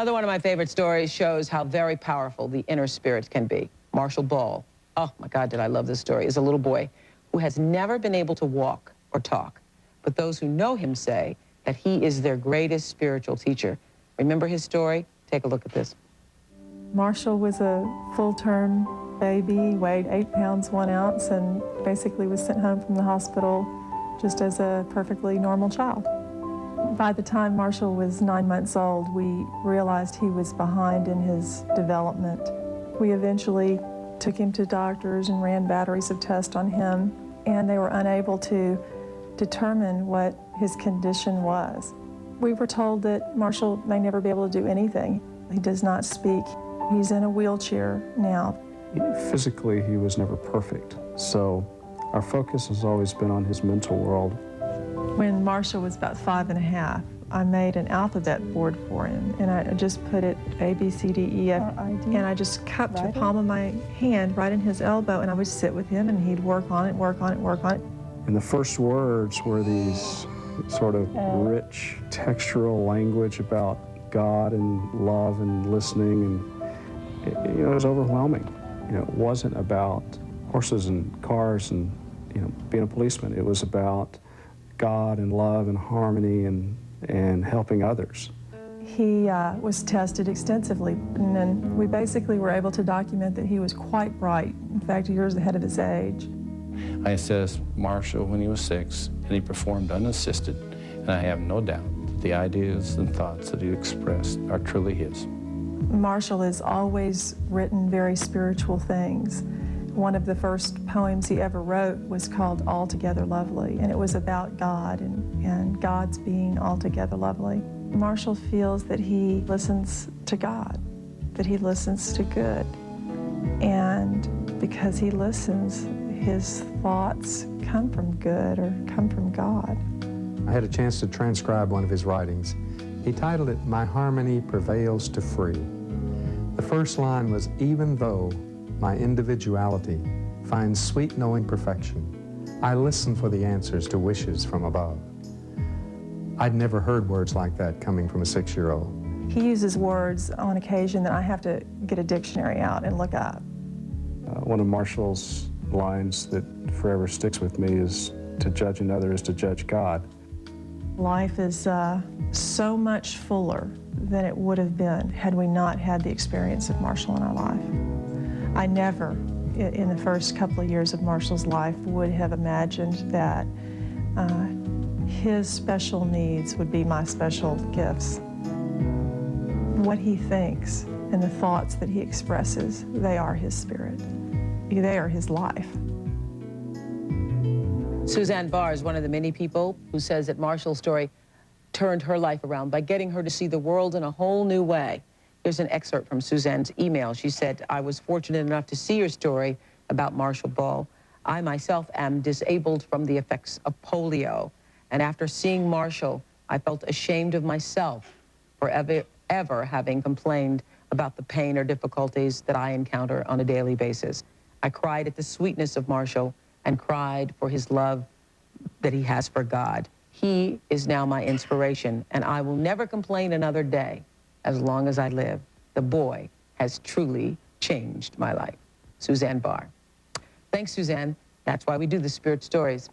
Another one of my favorite stories shows how very powerful the inner spirit can be. Marshall Ball, oh my God, did I love this story, is a little boy who has never been able to walk or talk. But those who know him say that he is their greatest spiritual teacher. Remember his story? Take a look at this. Marshall was a full-term baby, weighed 8 pounds 1 ounce, and basically was sent home from the hospital just as a perfectly normal child. By the time Marshall was 9 months old, we realized he was behind in his development. We eventually took him to doctors and ran batteries of tests on him, and they were unable to determine what his condition was. We were told that Marshall may never be able to do anything. He does not speak. He's in a wheelchair now. Physically, he was never perfect, so our focus has always been on his mental world. When Marshall was about 5 and a half, I made an alphabet board for him, and I just put it A, B, C, D, E, F, and I just cupped the palm of my hand right in his elbow, and I would sit with him, and he'd work on it, work on it, work on it. And the first words were these sort of rich, textural language about God and love and listening, and it was overwhelming. It wasn't about horses and cars and being a policeman. It was about God and love and harmony and helping others. He was tested extensively, and then we basically were able to document that he was quite bright, in fact, years ahead of his age. I assessed Marshall when he was 6, and he performed unassisted, and I have no doubt the ideas and thoughts that he expressed are truly his. Marshall has always written very spiritual things. One of the first poems he ever wrote was called Altogether Lovely, and it was about God and God's being altogether lovely. Marshall feels that he listens to God, that he listens to good, and because he listens, his thoughts come from good or come from God. I had a chance to transcribe one of his writings. He titled it, "My Harmony Prevails to Free." The first line was, "Even though my individuality finds sweet knowing perfection, I listen for the answers to wishes from above." I'd never heard words like that coming from a 6-year-old. He uses words on occasion that I have to get a dictionary out and look up. One of Marshall's lines that forever sticks with me is, "To judge another is to judge God." Life is so much fuller than it would have been had we not had the experience of Marshall in our life. I never, in the first couple of years of Marshall's life, would have imagined that his special needs would be my special gifts. What he thinks and the thoughts that he expresses, they are his spirit. They are his life. Suzanne Barr is one of the many people who says that Marshall's story turned her life around by getting her to see the world in a whole new way. Here's an excerpt from Suzanne's email. She said, "I was fortunate enough to see your story about Marshall Ball. I myself am disabled from the effects of polio. And after seeing Marshall, I felt ashamed of myself for ever having complained about the pain or difficulties that I encounter on a daily basis. I cried at the sweetness of Marshall and cried for his love that he has for God. He is now my inspiration, and I will never complain another day as long as I live. The boy has truly changed my life." Suzanne Barr. Thanks, Suzanne. That's why we do the Spirit Stories.